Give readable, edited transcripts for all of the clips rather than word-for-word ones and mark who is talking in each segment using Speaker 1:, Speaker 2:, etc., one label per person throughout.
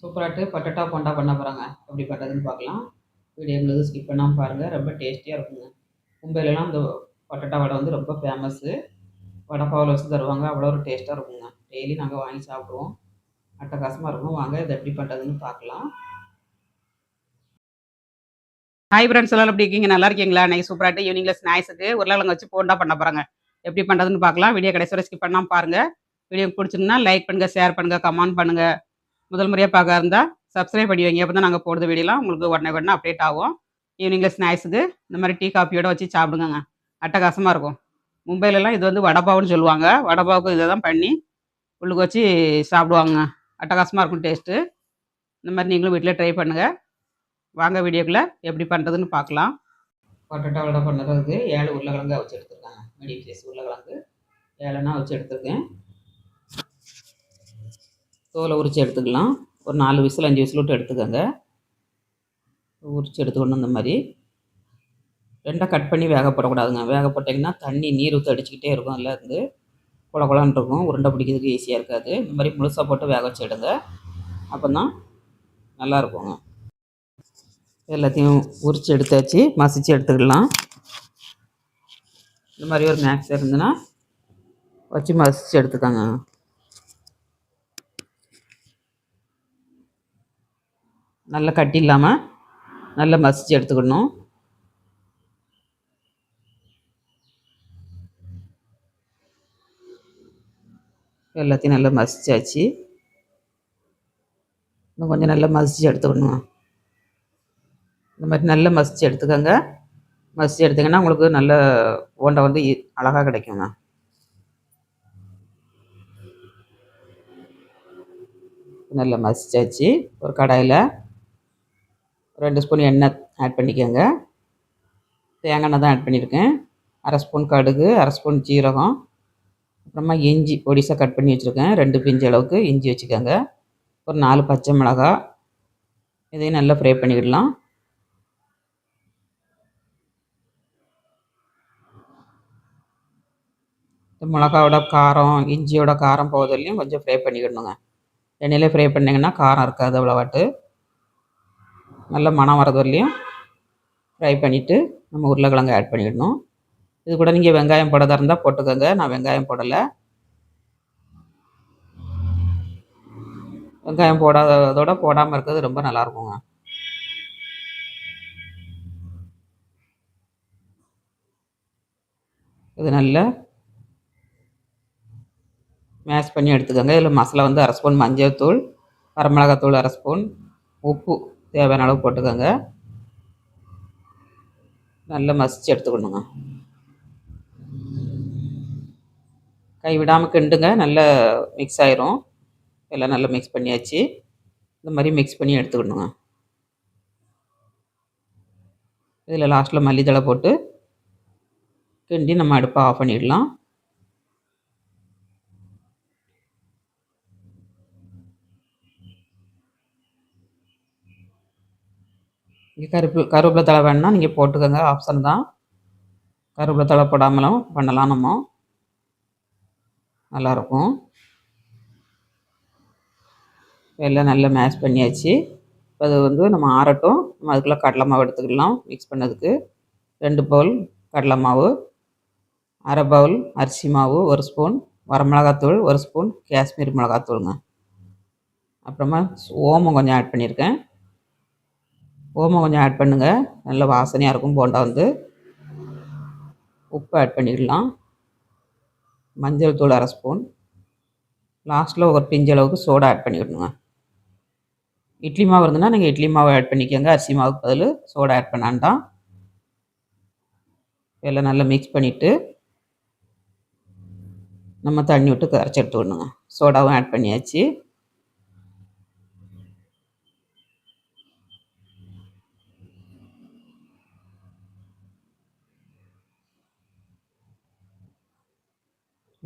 Speaker 1: சூப்பராட்டு potato bonda பண்ண போகிறாங்க. எப்படி பண்ணுறதுன்னு பார்க்கலாம். வீடியோ முழுது ஸ்கிப் பண்ணாமல் பாருங்கள். ரொம்ப டேஸ்டியாக இருக்குங்க. மும்பையிலலாம் இந்த பட்டேட்டோ வடை வந்து ரொம்ப ஃபேமஸ்ஸு. வடை பாவில் வச்சு தருவாங்க. அவ்வளோ ஒரு டேஸ்ட்டாக இருக்குங்க. டெய்லி நாங்கள் வாங்கி சாப்பிடுவோம். அட்டகாசமாக இருக்கும். வாங்க இதை எப்படி பண்ணுறதுன்னு பார்க்கலாம்.
Speaker 2: ஹாய் ஃப்ரெண்ட்ஸ், எல்லாம் எப்படி இருக்கீங்க? நல்லா இருக்கீங்களா? இன்னைக்கு சூப்பராட்டு ஈவினிங்கில் ஸ்நாக்ஸுக்கு உருளைக்கிழங்கு வச்சு போண்டா பண்ண போகிறாங்க. எப்படி பண்ணுறதுன்னு பார்க்கலாம். வீடியோ கடைசி வரை ஸ்கிப் பண்ணாமல் பாருங்கள். வீடியோ பிடிச்சிருந்தா லைக் பண்ணுங்கள், ஷேர் பண்ணுங்கள், கமெண்ட் பண்ணுங்கள். முதல் முறையாக பார்க்க இருந்தால் சப்ஸ்கிரைப் பண்ணி வைங்க. அப்போ தான் நாங்கள் போடுற வீடியோலாம் உங்களுக்கு உடனே அப்டேட் ஆகும். ஈவினிங்கில் ஸ்நாக்ஸுக்கு இந்த மாதிரி டீ காஃபியோட வச்சு சாப்பிடுங்க. அட்டகாசமாக இருக்கும். மும்பையிலலாம் இது வந்து வடைப்பாவுன்னு சொல்லுவாங்க. வடைப்பாவுக்கு இதை தான் பண்ணி உள்ளுக்கு வச்சு சாப்பிடுவாங்க. அட்டகாசமாக இருக்கும் டேஸ்ட்டு. இந்த மாதிரி நீங்களும் வீட்டில் ட்ரை பண்ணுங்கள். வாங்க வீடியோக்குள்ளே எப்படி பண்ணுறதுன்னு பார்க்கலாம்.
Speaker 1: பட்டேட்டோ வடை பண்ணுறதுக்கு 7 உருளைக்கிழங்கு வச்சு எடுத்துருக்காங்க. மீடியம் சைஸ் உருளைக்கிழங்கு 7னா வச்சு எடுத்துருக்கேன். தோலை உரித்து எடுத்துக்கலாம். ஒரு 4 விசில் 5 விசில் விட்டு எடுத்துக்கோங்க. உரித்து எடுத்துக்கணும். இந்த மாதிரி 2 கட் பண்ணி வேக போடக்கூடாதுங்க. வேக போட்டிங்கன்னா தண்ணி நீர் ஊற்றி அடிச்சுக்கிட்டே இருக்கும். அதில் இருந்து குழகுழான்னு இருக்கும். உருண்டை பிடிக்கிறதுக்கு ஈஸியாக இருக்காது. இந்த மாதிரி முழுசாக போட்டு வேக வச்சு எடுங்க. அப்போ தான் நல்லாயிருக்குங்க. எல்லாத்தையும் உரித்து எடுத்தாச்சு. மசிச்சு எடுத்துக்கலாம். இந்த மாதிரி ஒரு மேக்ஸ் இருந்துன்னா வச்சு மசிச்சு எடுத்துக்காங்க. நல்லா கட்டி இல்லாமல் நல்லா மசிச்சு எடுத்துக்கணும். எல்லாத்தையும் நல்லா மசிச்சாச்சு. இன்னும் கொஞ்சம் நல்லா மசிச்சு எடுத்துக்கணும். இந்த மாதிரி நல்லா மசிச்சு எடுத்துக்கோங்க. மசிச்சு எடுத்திங்கன்னா உங்களுக்கு நல்ல போண்டா வந்து அழகாக கிடைக்குங்க. நல்லா மசிச்சாச்சு. ஒரு கடாயில் 2 ஸ்பூன் எண்ணெய் ஆட் பண்ணிக்கோங்க. தேங்காய் எண்ணெய் தான் ஆட் பண்ணியிருக்கேன். 1/2 ஸ்பூன் கடுகு, 1/2 ஸ்பூன் ஜீரகம், அப்புறமா இஞ்சி பொடிசாக கட் பண்ணி வச்சுருக்கேன். 2 பிஞ்சு அளவுக்கு இஞ்சி வச்சுக்கோங்க. ஒரு 4 பச்சை மிளகாய். இதையும் நல்லா ஃப்ரை பண்ணிக்கிடலாம். மிளகாவோட காரம், இஞ்சியோட காரம் போவதிலையும் கொஞ்சம் ஃப்ரை பண்ணிக்கிடணுங்க. எண்ணெயிலே ஃப்ரை பண்ணிங்கன்னா காரம் இருக்காது அவ்வளோவாட்டு. நல்ல மணம் வரது வரலையும் ஃப்ரை பண்ணிவிட்டு நம்ம உருளைக்கிழங்கு ஆட் பண்ணிக்கிடணும். இது கூட நீங்கள் வெங்காயம் போடுறதா இருந்தால் போட்டுக்கோங்க. நான் வெங்காயம் போடலை. வெங்காயம் போடாததோட போடாமல் இருக்கிறது ரொம்ப நல்லாயிருக்குங்க. இது நல்லா மேஷ் பண்ணி எடுத்துக்கோங்க. இதில் மசாலா வந்து 1/2 ஸ்பூன் மஞ்சள் தூள், வரமிளகாத்தூள் 1/2 ஸ்பூன், உப்பு தேவையான அளவு போட்டுக்கோங்க. நல்லா மசிச்சு எடுத்துக்கணுங்க. கைவிடாமல் கிண்டுங்க. நல்லா மிக்ஸ் ஆயிரும். எல்லாம் நல்லா மிக்ஸ் பண்ணியாச்சு. இந்த மாதிரி மிக்ஸ் பண்ணி எடுத்துக்கணுங்க. இதில் லாஸ்ட்டில் மல்லித்தழை போட்டு கிண்டி நம்ம அடுப்பை ஆஃப் பண்ணிடலாம். இங்கே கருவேப்பிலை தழை வேணுன்னா நீங்கள் போட்டுக்கோங்க. ஆப்ஷன் தான். கருவேப்பிலை தழை போடாமலும் பண்ணலாம். நம்ம நல்லாயிருக்கும். எல்லாம் நல்லா மேஷ் பண்ணியாச்சு. இப்போ அது வந்து நம்ம ஆறட்டும். நம்ம அதுக்குள்ளே கடலை மாவு எடுத்துக்கலாம். மிக்ஸ் பண்ணதுக்கு 2 பவுல் கடலை மாவு, 1/2 பவுல் அரிசி மாவு, 1 ஸ்பூன் வரமிளகாத்தூள், 1 ஸ்பூன் காஷ்மீர் மிளகாத்தூளுங்க. அப்புறமா ஓமம் கொஞ்சம் ஆட் பண்ணியிருக்கேன். ஓமம் கொஞ்சம் ஆட் பண்ணுங்கள். நல்ல வாசனையாக இருக்கும் போண்டா வந்து. உப்பு ஆட் பண்ணிக்கலாம். மஞ்சள் தூள் 1/2 ஸ்பூன். லாஸ்ட்டில் ஒரு பிஞ்சு அளவுக்கு சோடா ஆட் பண்ணிக்கணுங்க. இட்லி மாவு இருந்ததுன்னா நீங்கள் இட்லி மாவு ஆட் பண்ணிக்கோங்க. அரிசி மாவுக்கு பதில் சோடா ஆட் பண்ணான்டான். எல்லாம் நல்லா மிக்ஸ் பண்ணிவிட்டு நம்ம தண்ணி விட்டு கரைச்சி எடுத்துக்கணுங்க. சோடாவும் ஆட் பண்ணியாச்சு.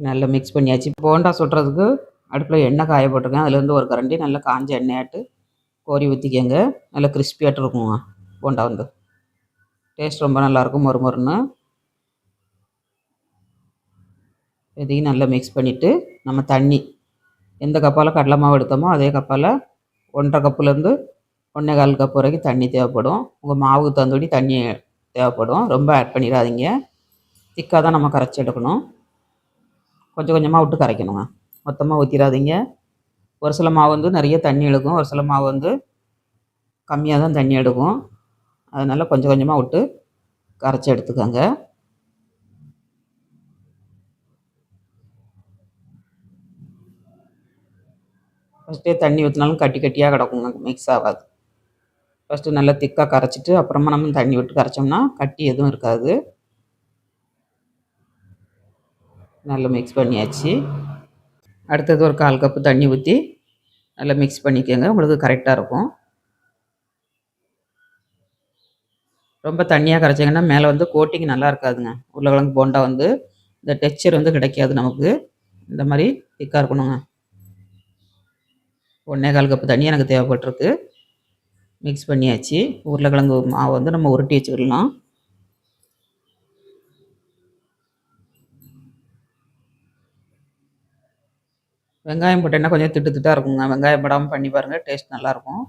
Speaker 1: நல்லா மிக்ஸ் பண்ணியாச்சு. போண்டா சுடுறதுக்கு அடுப்பில் எண்ணெய் காய போட்டிருக்கேன். அதுலேருந்து ஒரு கரண்டி நல்லா காஞ்ச எண்ணெயாட்டு கோரி ஊற்றிக்கங்க. நல்லா கிறிஸ்பியாட்டு இருக்குங்க போண்டா வந்து. டேஸ்ட் ரொம்ப நல்லாயிருக்கும், மொறு மொறுன்னு. இதையும் நல்லா மிக்ஸ் பண்ணிவிட்டு நம்ம தண்ணி எந்த கப்பால் கடலை மாவு எடுத்தோமோ அதே கப்பால் 1½ கப்புலேருந்து 1¼ கப் வரைக்கும் தண்ணி தேவைப்படும். உங்கள் மாவுக்கு தகுந்தபடி தண்ணி தேவைப்படும். ரொம்ப ஆட் பண்ணிடாதீங்க. திக்காக தான் நம்ம கரைச்சி எடுக்கணும். கொஞ்சம் கொஞ்சமாக விட்டு கரைக்கணுங்க. மொத்தமாக ஊற்றிடாதீங்க. ஒரு சில மாவு வந்து நிறைய தண்ணி எடுக்கும், ஒரு சில மாவு வந்து கம்மியாக தான் தண்ணி எடுக்கும். அதனால் கொஞ்சம் கொஞ்சமாக விட்டு கரைச்சி எடுத்துக்கோங்க. ஃபஸ்ட்டே தண்ணி ஊற்றினாலும் கட்டி கட்டியாக கிடக்குங்க, மிக்ஸ் ஆகாது. ஃபஸ்ட்டு நல்லா திக்காக கரைச்சிட்டு அப்புறமா நம்ம தண்ணி விட்டு கரைச்சோம்னா கட்டி எதுவும் இருக்காது. நல்லா மிக்ஸ் பண்ணியாச்சு. அடுத்தது ஒரு 1/4 கப்பு தண்ணி ஊற்றி நல்லா மிக்ஸ் பண்ணிக்கோங்க. உங்களுக்கு கரெக்டாக இருக்கும். ரொம்ப தண்ணியாக கரைச்சிங்கன்னா மேலே வந்து கோட்டிங் நல்லா இருக்காதுங்க. உருளைக்கிழங்கு போண்டா வந்து இந்த டெக்ஸ்சர் வந்து கிடைக்காது நமக்கு. இந்த மாதிரி திக்காக இருக்கணுங்க. 1¼ கப்பு தண்ணி எனக்கு தேவைப்பட்டிருக்கு. மிக்ஸ் பண்ணியாச்சு. உருளைக்கிழங்கு மாவு வந்து நம்ம உருட்டி வச்சுக்கிடலாம். வெங்காயம் போட்டேன்னா கொஞ்சம் திட்டு திட்டாக இருக்குங்க. வெங்காயம் போடாமல் பண்ணி பாருங்கள், டேஸ்ட் நல்லாயிருக்கும்.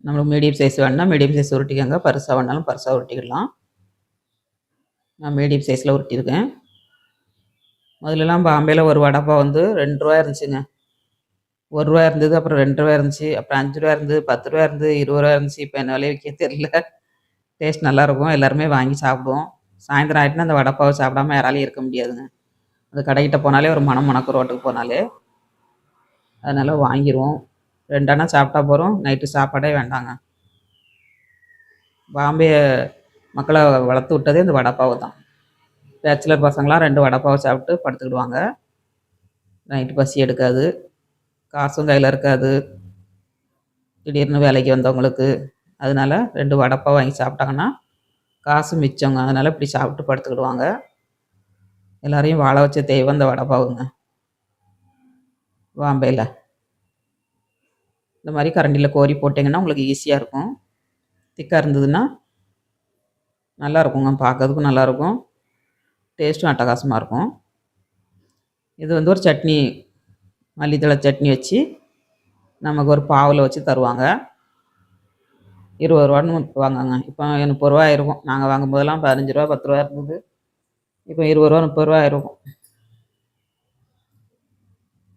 Speaker 1: நம்மளுக்கு மீடியம் சைஸ் வேணுன்னா மீடியம் சைஸ் உருட்டிக்கோங்க, பருசாக வேணாலும் பருசாக உருட்டிக்கிடலாம். நான் மீடியம் சைஸில் உருட்டியிருக்கேன். முதல்லலாம் பாம்பேயில் ஒரு வடைப்பாவு வந்து ₹2 இருந்துச்சுங்க. ₹1 இருந்தது, அப்புறம் ₹2 இருந்துச்சு, அப்புறம் ₹5 இருந்தது, ₹10 இருந்தது, ₹20 இருந்துச்சு. இப்போ என்ன விலையை விற்க தெரியல. டேஸ்ட் நல்லாயிருக்கும், எல்லாருமே வாங்கி சாப்பிடுவோம். சாயந்தரம் ஆகிட்டுனா அந்த வடைப்பாவை சாப்பிடாம யாராலையும் இருக்க முடியாதுங்க. அது கடைக்கிட்ட போனாலே ஒரு மனம் மணக்கும், ரோட்டுக்கு போனாலே. அதனால் வாங்கிடுவோம். 2 அணா சாப்பிட்டா போகிறோம், நைட்டு சாப்பாடே வேண்டாங்க. பாம்பே மக்களை வளர்த்து விட்டதே இந்த வடைப்பாவு தான். பேச்சுலர் பசங்களாம் 2 வடைப்பாவை சாப்பிட்டு படுத்துக்கிடுவாங்க. நைட்டு பசி எடுக்காது, காசும் கையில் இருக்காது திடீர்னு வேலைக்கு வந்தவங்களுக்கு. அதனால் 2 வடைப்பாவை வாங்கி சாப்பிட்டாங்கன்னா காசு மிச்சங்க. அதனால் இப்படி சாப்பிட்டு படுத்துக்கிடுவாங்க. எல்லாரையும் வாழ வச்ச தெய்வம் இந்த வடைப்பாவுங்க பாம்பேயில். இந்த மாதிரி கரண்டியில் கோரி போட்டிங்கன்னா உங்களுக்கு ஈஸியாக இருக்கும். திக்காக இருந்ததுன்னா நல்லா இருக்குங்க, பார்க்கறதுக்கும் நல்லாயிருக்கும், டேஸ்ட்டும் அட்டகாசமாக இருக்கும். இது வந்து ஒரு சட்னி, மல்லித்தழை சட்னி வச்சு நமக்கு ஒரு பாவில் வச்சு தருவாங்க. ₹20 வாங்கங்க. இப்போ ₹30 ஆயிருக்கும். நாங்கள் வாங்கும்போதெல்லாம் ₹15 ₹10 இருந்தது. இப்போ ₹20 ₹30 ஆயிருக்கும்.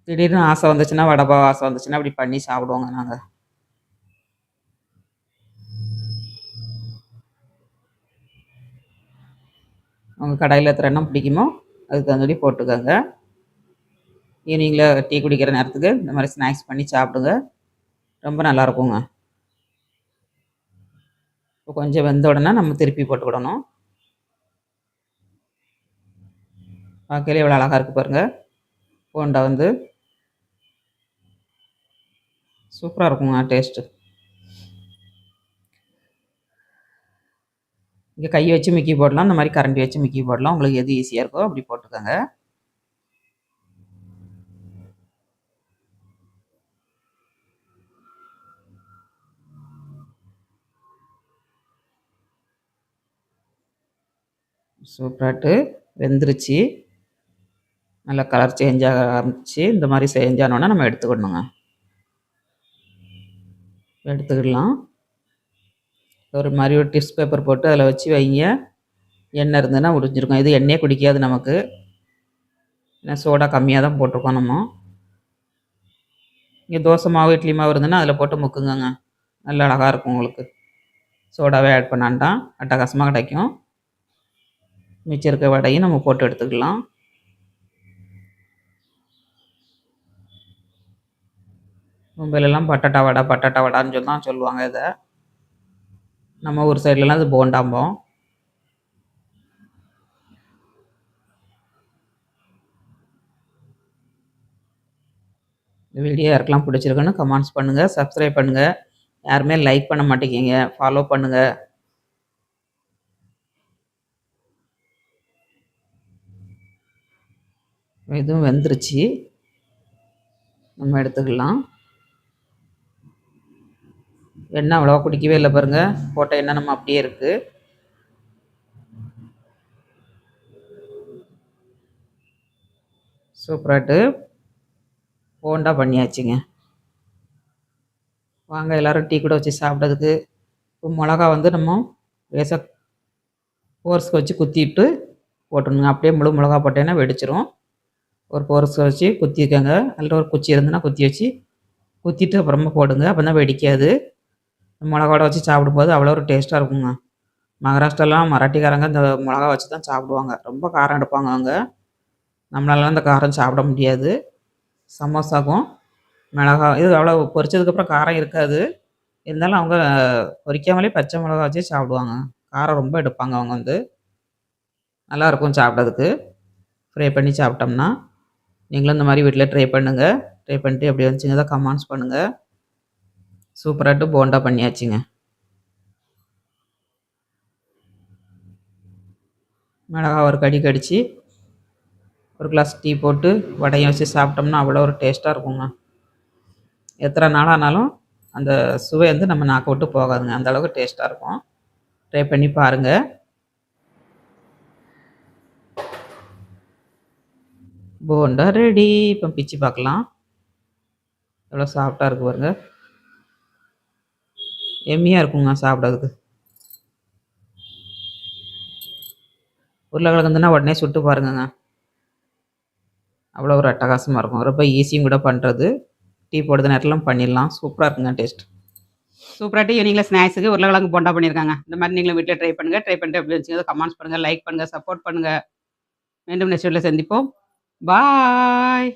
Speaker 1: திடீர்னு ஆசை வந்துச்சுன்னா, வடைப்பாவு ஆசை வந்துச்சுன்னா அப்படி பண்ணி சாப்பிடுவோங்க நாங்கள். உங்கள் கடையில் எத்தனை எண்ணம் பிடிக்குமோ அதுக்கு தகுந்தபடி போட்டுக்கோங்க. ஈவினிங்கில் டீ குடிக்கிற நேரத்துக்கு இந்த மாதிரி ஸ்நாக்ஸ் பண்ணி சாப்பிடுங்க, ரொம்ப நல்லாயிருக்குங்க. இப்போ கொஞ்சம் வெந்த உடனே நம்ம திருப்பி போட்டுக்கிடணும். பார்க்கையிலே எவ்வளோ அழகாக இருக்குது பாருங்கள். போண்டா வந்து சூப்பராக இருக்குங்க டேஸ்ட்டு. இங்கே கை வச்சு மிக்கி போடலாம், இந்த மாதிரி கரண்டி வச்சு மிக்கி போடலாம். உங்களுக்கு எது ஈஸியாக இருக்கோ அப்படி போட்டுக்கோங்க. சூப்பராட்டு வெந்துருச்சு. நல்லா கலர் சேஞ்ச் ஆக ஆரம்பிச்சு. இந்த மாதிரி சேஞ்ச் ஆனோன்னா நம்ம எடுத்துக்கிடணுங்க. எடுத்துக்கிடலாம். ஒரு மாதிரி ஒரு டிப்ஸ் பேப்பர் போட்டு அதில் வச்சு வைங்க. எண்ணெய் இருந்ததுன்னா முடிஞ்சிருக்கும். இது எண்ணெயே குடிக்காது நமக்கு, ஏன்னா சோடா கம்மியாக தான் போட்டிருக்கோம் நம்ம. இங்கே தோசை மாவு இட்லி மாவு இருந்ததுன்னா அதில் போட்டு முக்குங்கங்க, நல்லா அழகாக இருக்கும். உங்களுக்கு சோடாவே ஆட் பண்ணான்ட்டான் அட்டகாசமாக கிடைக்கும். மிச்சம் இருக்க வடையும் நம்ம போட்டு எடுத்துக்கலாம். மும்பையிலலாம் பட்டாட்டா வடான்னு தான் சொல்லுவாங்க இதை. நம்ம ஊர் சைட்லலாம் அது போண்டாம்போம். இந்த வீடியோ யாருக்கெல்லாம் பிடிச்சிருக்குன்னு கமெண்ட்ஸ் பண்ணுங்கள், சப்ஸ்கிரைப் பண்ணுங்கள். யாருமே லைக் பண்ண மாட்டேங்கிங்க, ஃபாலோ பண்ணுங்கள். இதுவும் வெந்துருச்சு, நம்ம எடுத்துக்கலாம். எண்ணெய் அவ்வளோவா குடிக்கவே இல்லை பாருங்கள், போட்ட எண்ணெய் நம்ம அப்படியே இருக்குது. சூப்பராட்டு போண்டா பண்ணியாச்சுங்க. வாங்க எல்லோரும் டீ கூட வச்சு சாப்பிட்றதுக்கு. இப்போ மிளகா வந்து நம்ம லேசாக போர்ஸ்க்கு வச்சு குத்திட்டு போட்டுருங்க. அப்படியே முழு மிளகா போட்டேன்னா வெடிச்சிரும். ஒரு போர்ஸ்க்கு வச்சு குத்திக்கங்க. அதில் ஒரு குச்சி இருந்துன்னா குத்தி வச்சு குத்திட்டு அப்புறமா போடுங்க. அப்போ தான் வெடிக்காது. மிளகாவோட வச்சு சாப்பிடும்போது அவ்வளோ ஒரு டேஸ்ட்டாக இருக்குங்க. மகாராஷ்டிராலாம் மராட்டிக்காரங்க இந்த மிளகா வச்சு தான் சாப்பிடுவாங்க. ரொம்ப காரம் எடுப்பாங்க அவங்க. நம்மளால அந்த காரம் சாப்பிட முடியாது. சமோசாக்கும் மிளகா இது அவ்வளோ பொரிச்சதுக்கப்புறம் காரம் இருக்காது. இருந்தாலும் அவங்க பொரிக்காமலே பச்சை மிளகா வச்சே சாப்பிடுவாங்க. காரம் ரொம்ப எடுப்பாங்க அவங்க வந்து. நல்லாயிருக்கும் சாப்பிட்றதுக்கு. ஃப்ரை பண்ணி சாப்பிட்டோம்னா. நீங்களும் இந்த மாதிரி வீட்டில் ட்ரை பண்ணுங்கள். ட்ரை பண்ணிட்டு எப்படி வந்துச்சுங்க கமெண்ட்ஸ் பண்ணுங்கள். சூப்பராகிட்டு போண்டா பண்ணியாச்சுங்க. மிளகா ஒரு கடி கடிச்சு ஒரு கிளாஸ் டீ போட்டு வடையும் வச்சு சாப்பிட்டோம்னா அவ்வளோ ஒரு டேஸ்ட்டாக இருக்குங்க. எத்தனை நாள் ஆனாலும் அந்த சுவை வந்து நம்ம நாக்கை விட்டு போகாதுங்க. அந்த அளவுக்கு டேஸ்ட்டாக இருக்கும். ட்ரை பண்ணி பாருங்கள். போண்டா ரெடி. இப்போ பிச்சு பார்க்கலாம். எவ்வளோ சாஃப்டாக இருக்குது பாருங்க. எம்மியாக இருக்குங்க சாப்பிட்றதுக்கு. உருளைக்கிழங்கு இருந்துன்னா உடனே சுட்டு பாருங்கங்க. அவ்வளோ ஒரு அட்டகாசமாக இருக்கும். ரொம்ப ஈஸியும் கூட பண்ணுறது. டீ போடுற நேரத்துலாம் பண்ணிடலாம். சூப்பராக இருக்குங்க டேஸ்ட்.
Speaker 2: சூப்பராகிட்டு ஈவினிங்கில் ஸ்நாக்ஸுக்கு உருளைக்கிழங்கு போண்டா பண்ணியிருக்காங்க. இந்த மாதிரி நீங்களும் வீட்டில் ட்ரை பண்ணுங்கள். ட்ரை பண்ணிட்டு எப்படி இருந்துச்சுங்க கமெண்ட்ஸ் பண்ணுங்கள், லைக் பண்ணுங்கள், சப்போர்ட் பண்ணுங்கள். மீண்டும் நெக்ஸ்ட் வீடியோவில் சந்திப்போம். பாய்.